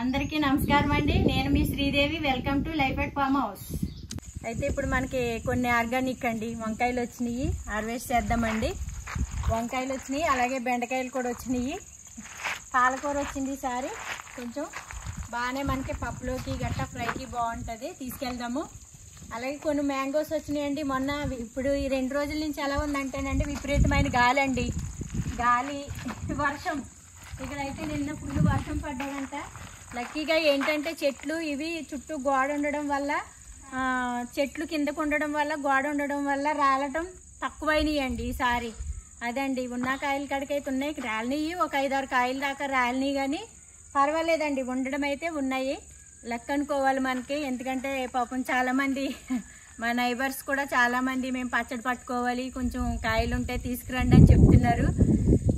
అందరికీ నమస్కారం అండి. నేను మీ Sridevi. Welcome to life at farm house. అయితే ఇప్పుడు మనకి కొన్ని ఆర్గానిక్ అండి వంకాయలు వచ్చినాయి, హార్వెస్ట్ చేద్దామండి. వంకాయలు వచ్చినాయి, అలాగే బెండకాయలు కూడా వచ్చినాయి, పాలకూర వచ్చింది. ఈసారి కొంచెం బాగానే మనకి పప్పులోకి గట్టా ఫ్రైకి బాగుంటుంది, తీసుకెళ్దాము. అలాగే కొన్ని మ్యాంగోస్ వచ్చినాయండి. మొన్న ఇప్పుడు ఈ 2 రోజుల నుంచి ఎలా ఉందంటేనండి విపరీతమైన గాలి అండి, గాలి వర్షం. ఇక్కడైతే నిన్న ఫుల్ వర్షం పడ్డాడంట. లక్కీగా ఏంటంటే చెట్లు ఇవి చుట్టూ గోడ ఉండడం వల్ల, చెట్లు కిందకు ఉండడం వల్ల, గోడ ఉండడం వల్ల రాలటం తక్కువైనాయి అండి ఈసారి. అదండి ఉన్న కాయలు కాడికైతే ఉన్నాయి, రాలినాయి. ఒక 5-6 కాయలు దాకా రాలినాయి, కానీ పర్వాలేదండి, ఉండడం అయితే ఉన్నాయి. లెక్క అనుకోవాలి మనకి. ఎందుకంటే పాపం చాలామంది మా నైబర్స్ కూడా చాలామంది మేము పచ్చడి పట్టుకోవాలి, కొంచెం కాయలు ఉంటే తీసుకురండి అని చెప్తున్నారు.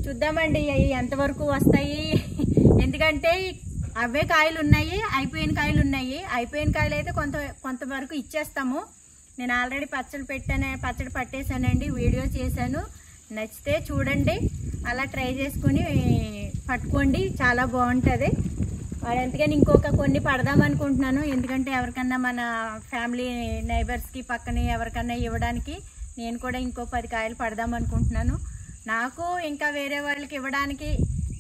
చూద్దామండి ఎంతవరకు వస్తాయి. ఎందుకంటే అవే కాయలు ఉన్నాయి, అయిపోయిన కాయలు ఉన్నాయి. అయిపోయిన కాయలు అయితే కొంతవరకు ఇచ్చేస్తాము. నేను ఆల్రెడీ పచ్చడి పట్టేశానండి, వీడియో చేశాను. నచ్చితే చూడండి, అలా ట్రై చేసుకుని పట్టుకోండి, చాలా బాగుంటుంది. వాడు ఎందుకని ఇంకొక కొన్ని పడదాం అనుకుంటున్నాను. ఎందుకంటే ఎవరికన్నా మన ఫ్యామిలీ నైబర్స్కి పక్కన ఎవరికన్నా ఇవ్వడానికి నేను కూడా ఇంకో 10 కాయలు పడదాం అనుకుంటున్నాను. నాకు ఇంకా వేరే వాళ్ళకి ఇవ్వడానికి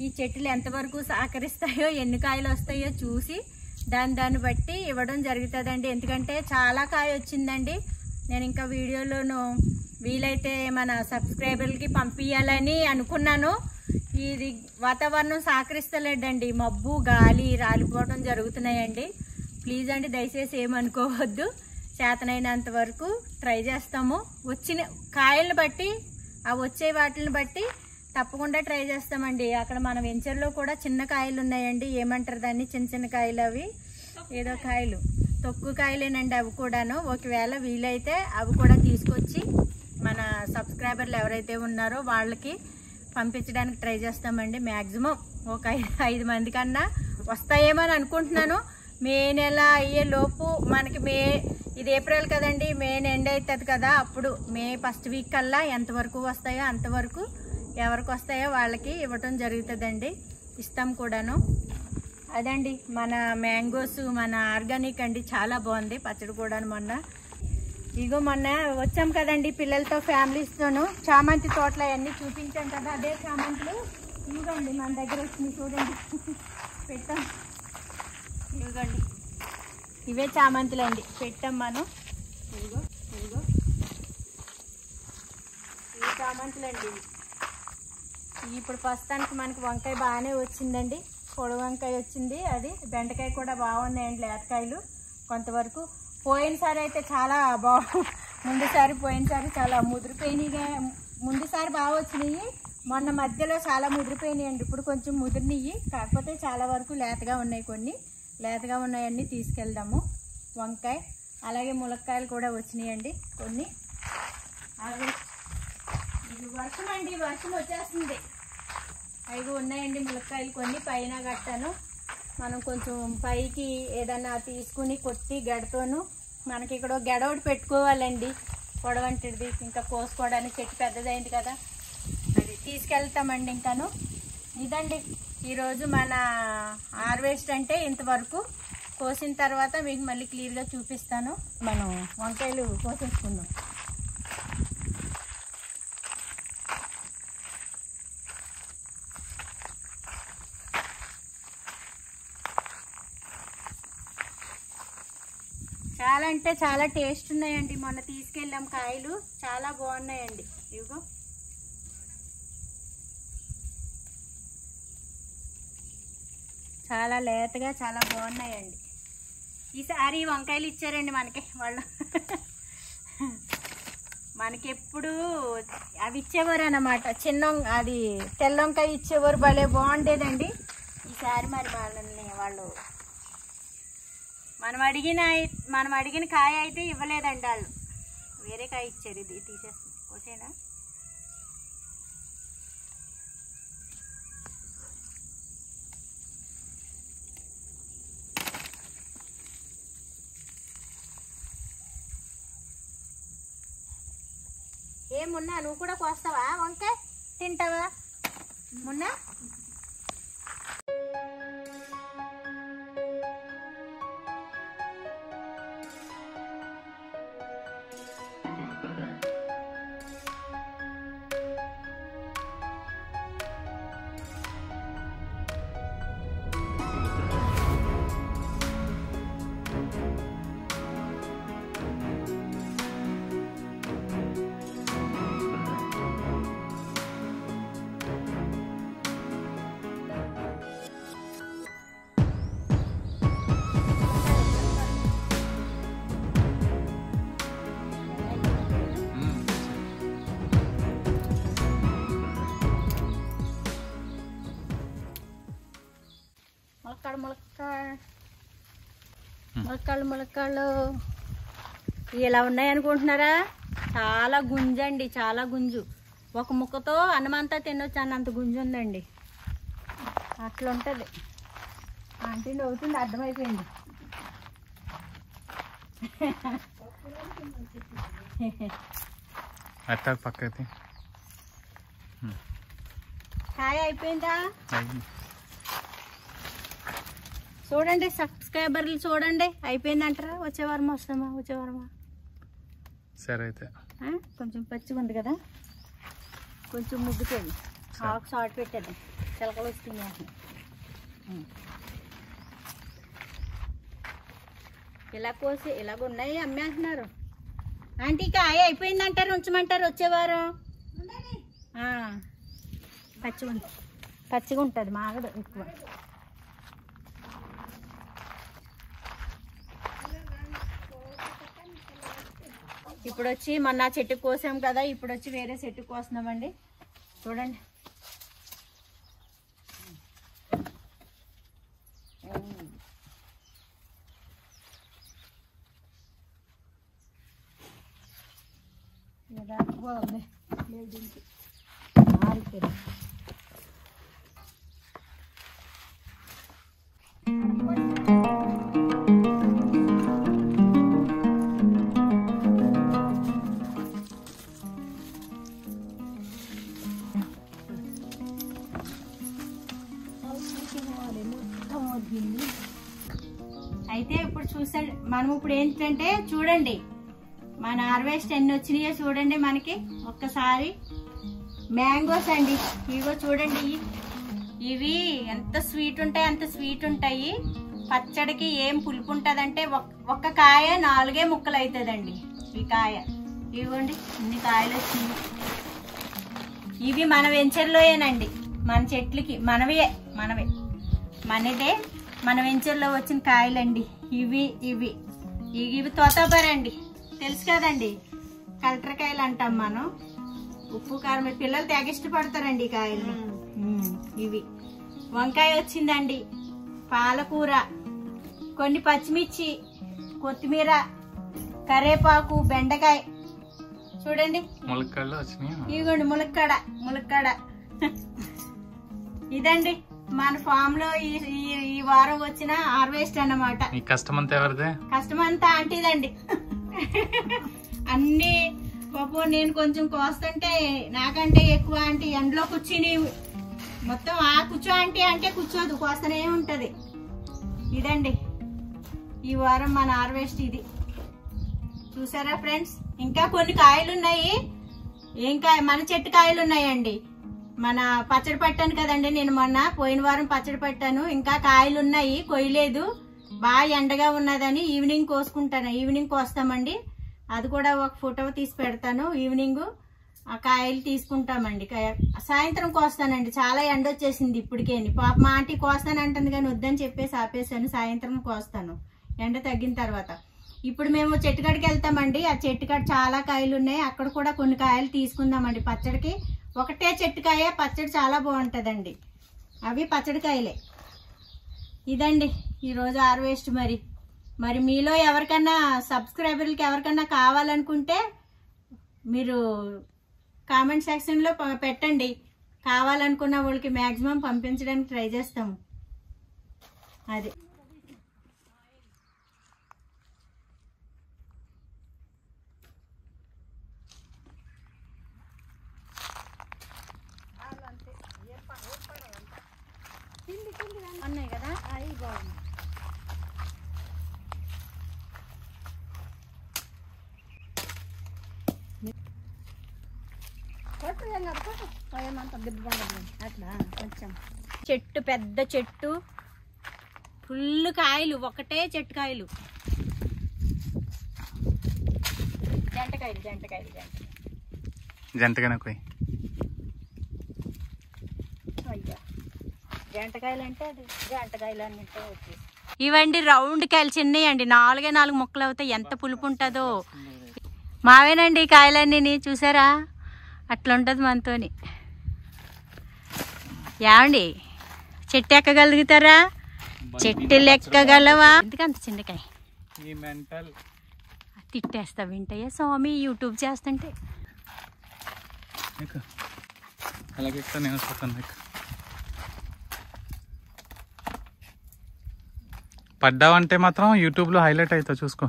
ఈ చెట్లు ఎంతవరకు సహకరిస్తాయో, ఎన్ని కాయలు వస్తాయో చూసి దాన్ని బట్టి ఇవ్వడం జరుగుతుందండి. ఎందుకంటే చాలా కాయ వచ్చిందండి. నేను ఇంకా వీడియోలోనూ వీలైతే మన సబ్స్క్రైబర్లకి పంపించాలని అనుకున్నాను. ఇది వాతావరణం సహకరిస్తలేదండి, మబ్బు గాలి రాలిపోవడం జరుగుతున్నాయండి. ప్లీజ్ అండి, దయచేసి ఏమనుకోవద్దు. చేతనైనంత వరకు ట్రై చేస్తాము. వచ్చిన కాయలను బట్టి, ఆ వచ్చే వాటిని బట్టి తప్పకుండా ట్రై చేస్తామండి. అక్కడ మన వెంచర్లో కూడా చిన్న కాయలు ఉన్నాయండి, ఏమంటారు దాన్ని, చిన్న కాయలు, అవి ఏదో కాయలు, తొక్కు కాయలేనండి అవి కూడాను. ఒకవేళ వీలైతే అవి కూడా తీసుకొచ్చి మన సబ్స్క్రైబర్లు ఎవరైతే ఉన్నారో వాళ్ళకి పంపించడానికి ట్రై చేస్తామండి. మ్యాక్సిమం ఒక 5 మంది కన్నా వస్తాయేమో అని అనుకుంటున్నాను. మే నెల అయ్యే లోపు మనకి ఇది ఏప్రిల్ కదండి, మే ఎండ్ అవుతుంది కదా, అప్పుడు మే ఫస్ట్ వీక్ కల్లా ఎంతవరకు వస్తాయో అంతవరకు ఎవరికి వస్తాయో వాళ్ళకి ఇవ్వటం జరుగుతుందండి, ఇస్తాం కూడాను. అదండి మన మ్యాంగోస్, మన ఆర్గానిక్ అండి, చాలా బాగుంది పచ్చడి కూడా. మొన్న వచ్చాం కదండి పిల్లలతో, ఫ్యామిలీస్తోను. చామంతి తోటలు అవన్నీ చూపించాం కదా, అదే చామంతులు ఇవ్వండి మన దగ్గర వచ్చినాయి, చూడండి పెట్టాం. ఇవ్వండి, ఇవే చామంతులు అండి, పెట్టాం మనం. ఇదిగో ఇవి చామంతులండి. ఇప్పుడు ప్రస్తుతానికి మనకి వంకాయ బాగానే వచ్చిందండి, పొడవు వంకాయ వచ్చింది, అది బెండకాయ కూడా బాగున్నాయండి, లేతకాయలు కొంతవరకు. పోయినసారి అయితే చాలా పోయినసారి చాలా ముదిరిపోయినాయిగా. ముందుసారి బాగా వచ్చినాయి, మొన్న మధ్యలో చాలా ముదిరిపోయినాయి అండి. ఇప్పుడు కొంచెం ముదిరినాయి, కాకపోతే చాలా వరకు లేతగా ఉన్నాయి. కొన్ని లేతగా ఉన్నాయన్నీ తీసుకెళ్దాము. వంకాయ అలాగే ములక్కాయలు కూడా వచ్చినాయండి కొన్ని. అలాగే ఇది వర్షం అండి, వర్షం వచ్చేస్తుంది. అవి ఉన్నాయండి ములక్కాయలు కొన్ని, పైన గట్టాను. మనం కొంచెం పైకి ఏదన్నా తీసుకుని కొట్టి గడతోను, మనకి ఇక్కడ గడ ఒకటి పెట్టుకోవాలండి పొడవంటిది, ఇంకా కోసుకోవడానికి. చెట్టు పెద్దదైంది కదా, అది తీసుకెళ్తామండి. ఇంకాను ఇదండి ఈరోజు మన హార్వెస్ట్. అంటే ఇంతవరకు కోసిన తర్వాత మీకు మళ్ళీ క్లియర్గా చూపిస్తాను. మనం వంకాయలు కోసేసుకుందాం. చాలా అంటే చాలా టేస్ట్ ఉన్నాయండి. మొన్న తీసుకెళ్ళాం కాయలు, చాలా బాగున్నాయండి. ఇదిగో చాలా లేతగా చాలా బాగున్నాయండి. ఈసారి వంకాయలు ఇచ్చారండి మనకి వాళ్ళు. మనకెప్పుడు అవి ఇచ్చేవారు అన్నమాట, అది తెల్ల వంకాయ ఇచ్చేవారు, భలే బాగుండేదండి. ఈసారి మరి వాళ్ళని మనం అడిగిన కాయ అయితే ఇవ్వలేదండి వాళ్ళు, వేరే కాయ ఇచ్చారు. ఇది తీసేస్తుంది, ఓకేనా? ఏమున్నా నువ్వు కూడా కోస్తావా వంకాయ, తింటావా మున్నా? ములక్కాళ్ళు ఇలా ఉన్నాయి అనుకుంటున్నారా? చాలా గుంజండి, చాలా గుంజు. ఒక ముక్కతో అన్నమంతా తినొచ్చు అన్నంత గుంజు ఉందండి. అట్లా ఉంటుంది. ఆంటీ అవుతుంది, అర్థమైపోయింది. పక్కది కాయ అయిపోయిందా? చూడండి సబ్స్క్రైబర్లు చూడండి, అయిపోయిందంటారా? వచ్చే వారం వస్తామా? సరే అయితే కొంచెం పచ్చిగా ఉంది కదా, కొంచెం ముగ్గుతుంది. ఆకు షార్ట్ పెట్టేద్దాం, చిలకలు వస్తుంది. ఇలా కోసి ఇలాగ ఉన్నాయి, అమ్మేస్తున్నారు. ఆంటీ కాయ అయిపోయిందంటారు, ఉంచమంటారు వచ్చే వారం? పచ్చిగా ఉంటుంది, మాగదు ఎక్కువ. ఇప్పుడు వచ్చి మొన్న చెట్టుకు కోసాం కదా, ఇప్పుడు వచ్చి వేరే చెట్టుకు కోస్తున్నామండి. చూడండి బాగుంది. అయితే ఇప్పుడు చూసాడు మనం. ఇప్పుడు ఏంటంటే చూడండి మన హార్వెస్ట్ ఎన్ని వచ్చినాయో చూడండి. మనకి ఒక్కసారి మ్యాంగోస్ అండి, ఇవో చూడండి. ఇవి ఎంత స్వీట్ ఉంటాయి, అంత స్వీట్ ఉంటాయి. పచ్చడికి ఏం పులుపు ఉంటదంటే ఒక్క కాయ 4 ముక్కలు అవుతుందండి. ఈ కాయ ఇవ్వండి, ఇన్ని కాయలు వచ్చినాయి. ఇవి మన వెంచర్లోయేనండి, మన చెట్లకి మనదే మన వెంచర్లో వచ్చిన కాయలండి. ఇవి తోతాపరండి, తెలుసు కదండి, కలెక్టర్కాయలు అంటాం మనం. ఉప్పు కారం పిల్లలు తెగ ఇష్టపడతారండి ఈ కాయలు. ఇవి వంకాయ వచ్చిందండి, పాలకూర, కొన్ని పచ్చిమిర్చి, కొత్తిమీర, కరేపాకు, బెండకాయ. చూడండి ఇదిగోండి ములక్కాడ. ఇదండి మన ఫామ్ లో ఈ వారం వచ్చిన హార్వెస్ట్ అన్నమాట. కష్టమంతా ఎవరిదే? కష్టమంతా ఆంటీదండి. అన్ని పాపం నేను కొంచెం కోస్తుంటే నాకంటే ఎక్కువ ఆంటీ ఎండలో కూర్చుని మొత్తం కూర్చో ఆంటీ అంటే కూర్చోదు, కోస్తనే ఉంటది. ఇదండి ఈ వారం మన హార్వెస్ట్. ఇది చూసారా ఫ్రెండ్స్? ఇంకా కొన్ని కాయలు ఉన్నాయి. ఏం కాయ? మన చెట్టు కాయలు ఉన్నాయండి. మన పచ్చడి పట్టాను కదండి నేను మొన్న, పోయిన వారం పచ్చడి పట్టాను. ఇంకా కాయలు ఉన్నాయి, కొయ్యలేదు. బాగా ఎండగా ఉన్నదని ఈవినింగ్ కోసుకుంటాను. ఈవినింగ్ కోస్తామండి. అది కూడా ఒక ఫోటో తీసి పెడతాను. ఈవినింగ్ ఆ కాయలు తీసుకుంటామండి. సాయంత్రం కోస్తానండి, చాలా ఎండ వచ్చేసింది ఇప్పటికేని. పాప మా ఆంటీ కోస్తానంటుంది కానీ వద్దని చెప్పేసి ఆపేసాను. సాయంత్రం కోస్తాను ఎండ తగ్గిన తర్వాత. ఇప్పుడు మేము చెట్టుకాడికి వెళ్తామండి. ఆ చెట్టుకాడ చాలా కాయలు ఉన్నాయి, అక్కడ కూడా కొన్ని కాయలు తీసుకుందామండి పచ్చడికి. ఒకటే చెట్టుకాయ పచ్చడి చాలా బాగుంటుందండి. అవి పచ్చడి కాయలే. ఇదండి ఈరోజు హార్వెస్ట్. మరి మీలో ఎవరికన్నా సబ్స్క్రైబర్లకి ఎవరికన్నా కావాలనుకుంటే మీరు కామెంట్ సెక్షన్లో పెట్టండి. కావాలనుకున్న వాళ్ళకి మ్యాక్సిమం పంపించడానికి ట్రై చేస్తాము. అది అన్నాయి కదా, అవి బాగున్నాయి. అట్లా కొంచెం చెట్టు, పెద్ద చెట్టు, ఫుల్ కాయలు, ఒకటే చెట్టు కాయలు. జంటకాయలు అంటే అది జంటకాయలు అన్నింటితో వచ్చేసి. ఇవండి రౌండ్ కాయలు, చిన్నయండి, 4 ముక్కలు అవుతాయి. ఎంత పులుపు ఉంటుందో. మావేనండి కాయలన్నీ, చూసారా? అట్లా ఉంటుంది మనతోని. ఏమండి చెట్టు ఎక్కగలుగుతారా? చెట్టు లెక్కగలవా? ఎందుకంత చింతకాయ ఈ మెంటల్ తిట్టేస్తా వింటయ్యా స్వామి యూట్యూబ్ చేస్తుంటే. అలాగే నేను చూస్తాను. పడ్డావంటే మాత్రం యూట్యూబ్లో హైలైట్ అవుతావు చూసుకో.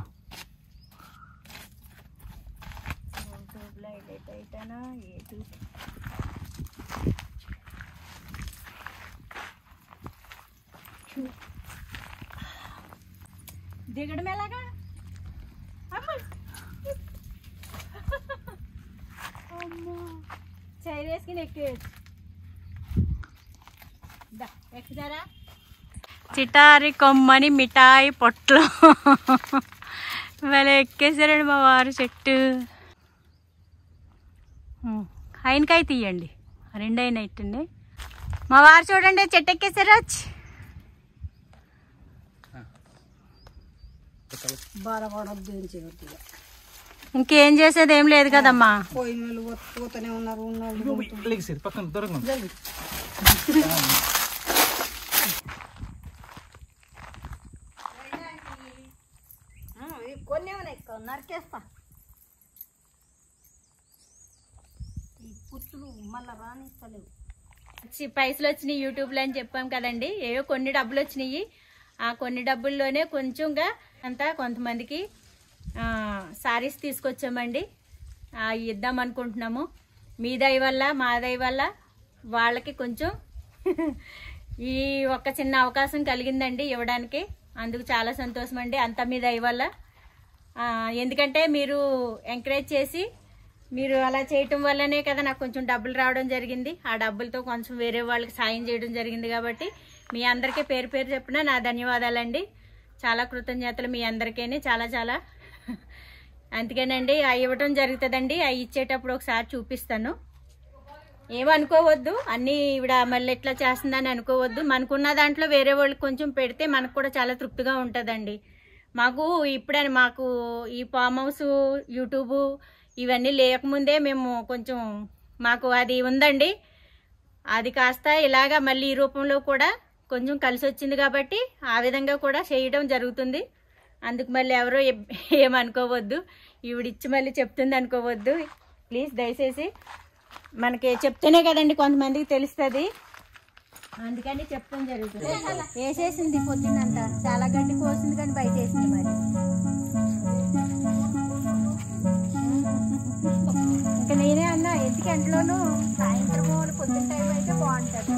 దిగడం ఎలాగా? చైర్ వేసుకుని ఎక్కుతారా? చిటారి కొమ్మని మిఠాయి పొట్లు భలే ఎక్కేసారండి మా వారు చెట్టు. ఆయనకాయ తీయండి, 2 అయినట్టండి. మా వారు చూడండి చెట్టు ఎక్కేసారా. ఇంకేం చేసేది ఏం లేదు కదమ్మా. నరికేస్తా పైసలు వచ్చినాయి యూట్యూబ్లో అని చెప్పాం కదండి. ఏవో కొన్ని డబ్బులు వచ్చినాయి. ఆ కొన్ని డబ్బుల్లోనే కొంచెంగా అంతా కొంతమందికి సారీస్ తీసుకొచ్చామండి. ఇద్దాం అనుకుంటున్నాము. మీ దయ వల్ల మా దయ వల్ల వాళ్ళకి కొంచెం ఈ ఒక్క చిన్న అవకాశం కలిగిందండి ఇవ్వడానికి. అందుకు చాలా సంతోషం అండి. అంతా మీ దయ వల్ల. ఎందుకంటే మీరు ఎంకరేజ్ చేసి మీరు అలా చేయటం వల్లనే కదా నాకు కొంచెం డబ్బులు రావడం జరిగింది. ఆ డబ్బులతో కొంచెం వేరే వాళ్ళకి సాయం చేయడం జరిగింది. కాబట్టి మీ అందరికీ పేరు పేరు చెప్పిన నా ధన్యవాదాలండి. చాలా కృతజ్ఞతలు మీ అందరికీ. చాలా చాలా అందుకేనండి అవి ఇవ్వటం జరుగుతుందండి. అవి ఇచ్చేటప్పుడు ఒకసారి చూపిస్తాను. ఏమనుకోవద్దు, అన్నీ ఇవిడ మళ్ళీ ఎట్లా చేస్తుందని అనుకోవద్దు. మనకున్న దాంట్లో వేరే వాళ్ళకి కొంచెం పెడితే మనకు కూడా చాలా తృప్తిగా ఉంటుందండి. మాకు ఇప్పుడని మాకు ఈ ఫామ్ హౌస్ యూట్యూబ్ ఇవన్నీ లేకముందే మేము కొంచెం మాకు అది ఉందండి. అది కాస్త ఇలాగా మళ్ళీ ఈ రూపంలో కూడా కొంచెం కలిసి వచ్చింది కాబట్టి ఆ విధంగా కూడా చేయడం జరుగుతుంది. అందుకు మళ్ళీ ఎవరో ఏమనుకోవద్దు, ఈవిడిచ్చి మళ్ళీ చెప్తుంది అనుకోవద్దు. ప్లీజ్ దయచేసి మనకి చెప్తేనే కదండి కొంతమందికి తెలుస్తుంది. అందుకని చెప్తాం జరుగుతుంది. వేసేసింది పొద్దున్నంతా, చాలా గడ్డి కోసింది కానీ బయట వేసింది. మరి ఇంకా నేనే అన్నా ఎందుకు ఎండలోనూ సాయంత్రం పొద్దున్న టైం అయితే బాగుంటుంది.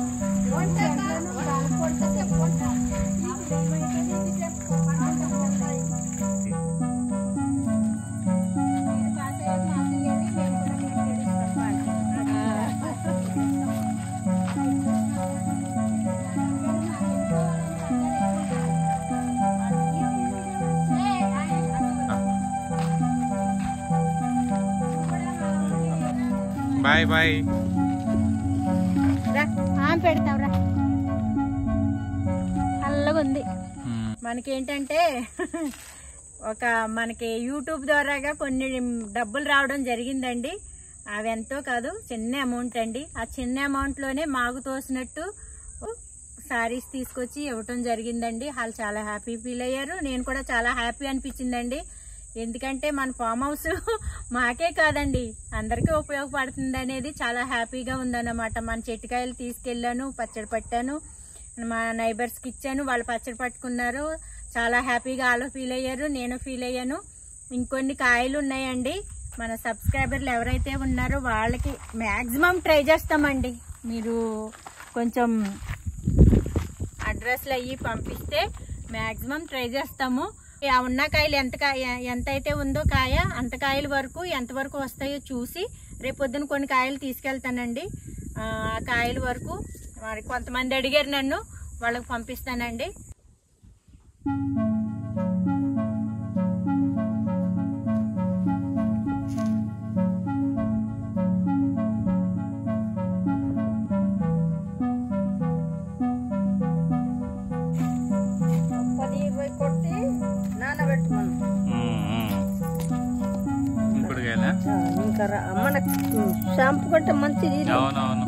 Bye bye. పెడతావురా, చల్లగా ఉంది. మనకేంటంటే మనకి యూట్యూబ్ ద్వారాగా కొన్ని డబ్బులు రావడం జరిగిందండి. అవి ఎంతో కాదు, చిన్న అమౌంట్ అండి. ఆ చిన్న అమౌంట్లోనే మాకు తోసినట్టు శారీస్ తీసుకొచ్చి ఇవ్వటం జరిగిందండి. వాళ్ళు చాలా హ్యాపీ ఫీల్ అయ్యారు. నేను కూడా చాలా హ్యాపీ అనిపించిందండి. ఎందుకంటే మన ఫామ్ హౌస్ మాకే కాదండి అందరికీ ఉపయోగపడుతుంది అనేది చాలా హ్యాపీగా ఉందన్నమాట. మన చెట్టుకాయలు తీసుకెళ్ళాను, పచ్చడి పట్టాను, మా నైబర్స్కి ఇచ్చాను, వాళ్ళు పచ్చడి పట్టుకున్నారు. చాలా హ్యాపీగా వాళ్ళు ఫీల్ అయ్యారు, నేను ఫీల్ అయ్యాను. ఇంకొన్ని కాయలు ఉన్నాయండి. మన సబ్స్క్రైబర్లు ఎవరైతే ఉన్నారో వాళ్ళకి మ్యాక్సిమం ట్రై చేస్తామండి. మీరు కొంచెం అడ్రస్లు అయ్యి పంపిస్తే మ్యాక్సిమం ట్రై చేస్తాము. ఆ ఉన్న కాయలు ఎంత అయితే ఉందో కాయ అంత కాయల వరకు ఎంతవరకు వస్తాయో చూసి రేపొద్దున కొన్ని కాయలు తీసుకెళ్తానండి. ఆ కాయల వరకు మరి కొంతమంది అడిగారు నన్ను, వాళ్ళకి పంపిస్తానండి. మనకు షాంపూ కంటే మంచిది. అవునవును.